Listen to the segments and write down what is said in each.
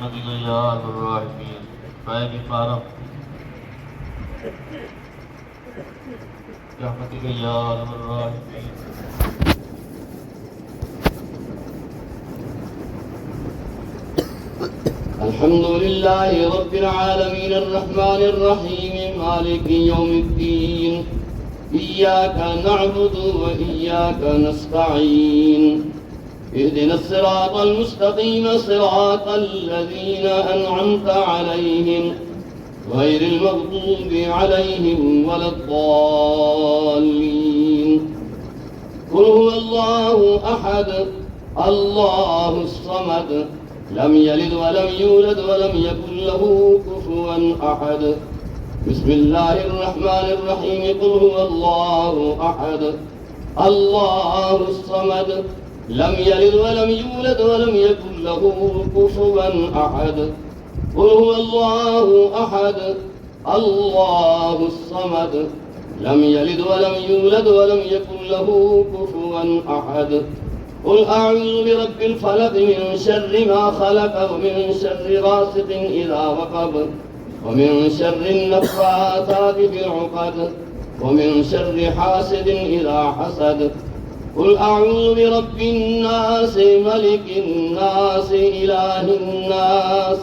برحمتك يا أرحم الراحمين. فاهم فارم برحمتك يا أرحم الراحمين. الحمد لله رب العالمين الرحمن الرحيم مالك يوم الدين. إياك نعبد وإياك نستعين. اهدنا الصراط المستقيم صراط الذين أنعمت عليهم غير المغضوب عليهم ولا الضالين. قل هو الله أحد الله الصمد لم يلد ولم يولد ولم يكن له كفوا أحد. بسم الله الرحمن الرحيم. قل هو الله أحد الله الصمد لم يلد ولم يولد ولم يكن له كفوا أحد. قل هو الله أحد الله الصمد لم يلد ولم يولد ولم يكن له كفوا أحد. قل أعوذ برب الفلق من شر ما خلق ومن شر غاسق إذا وقب ومن شر النفاثات في العقد ومن شر حاسد إذا حسد. قل أعوذ برب الناس ملك الناس إله الناس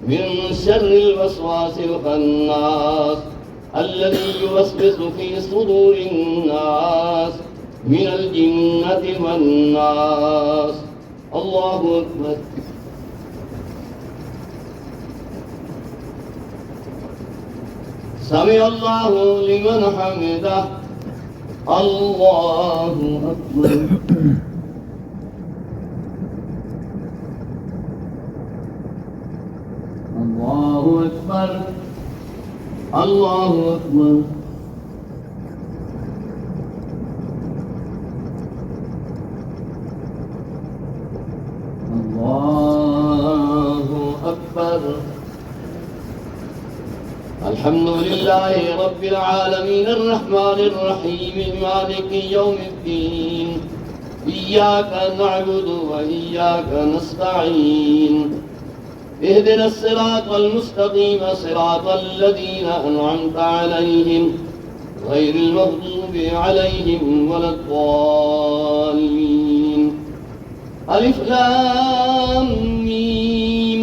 من شر الوسواس الخناس الذي يوسوس في صدور الناس من الجنة والناس. الله أكبر. سمع الله لمن حمده. الله أكبر. الله أكبر. الله أكبر. الله أكبر. الحمد لله رب العالمين الرحمن الرحيم مالك يوم الدين. إياك نعبد وإياك نستعين. اهدنا الصراط المستقيم صراط الذين أنعمت عليهم غير المغضوب عليهم ولا الضالين. ألف لام ميم.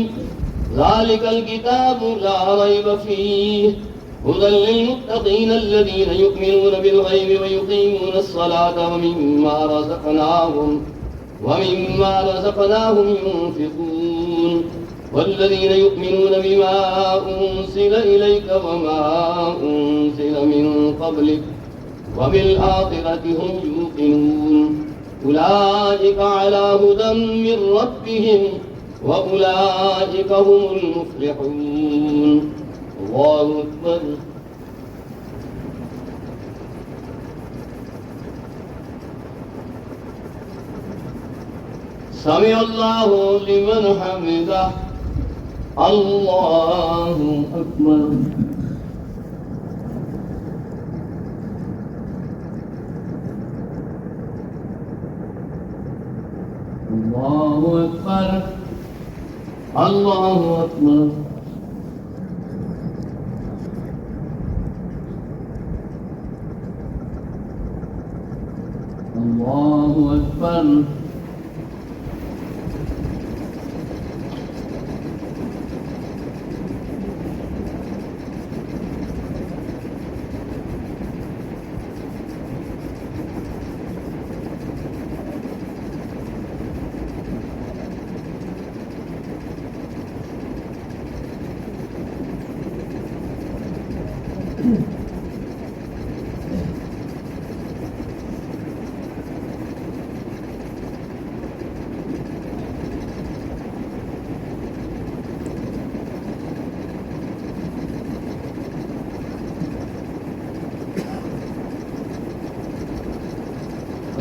ذلك الكتاب لا ريب فيه هدى للمتقين الذين يؤمنون بالغيب ويقيمون الصلاة ومما رزقناهم ينفقون. والذين يؤمنون بما أنزل إليك وما أنزل من قبلك وبالآخرة هم يوقنون. أولئك على هدى من ربهم وأولئك هم المفلحون. الله أكبر. سمع الله لمن حمده. الله أكبر. الله أكبر. الله أكبر. الله أكبر.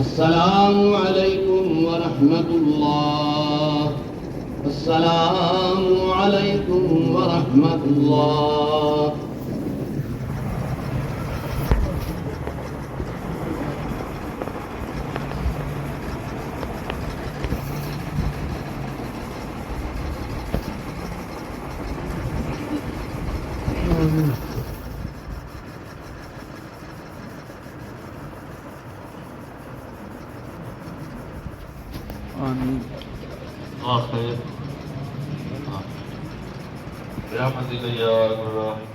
السلام عليكم ورحمة الله. السلام عليكم ورحمة الله. آمين. آخر برحمتك يا أرحم الراحمين.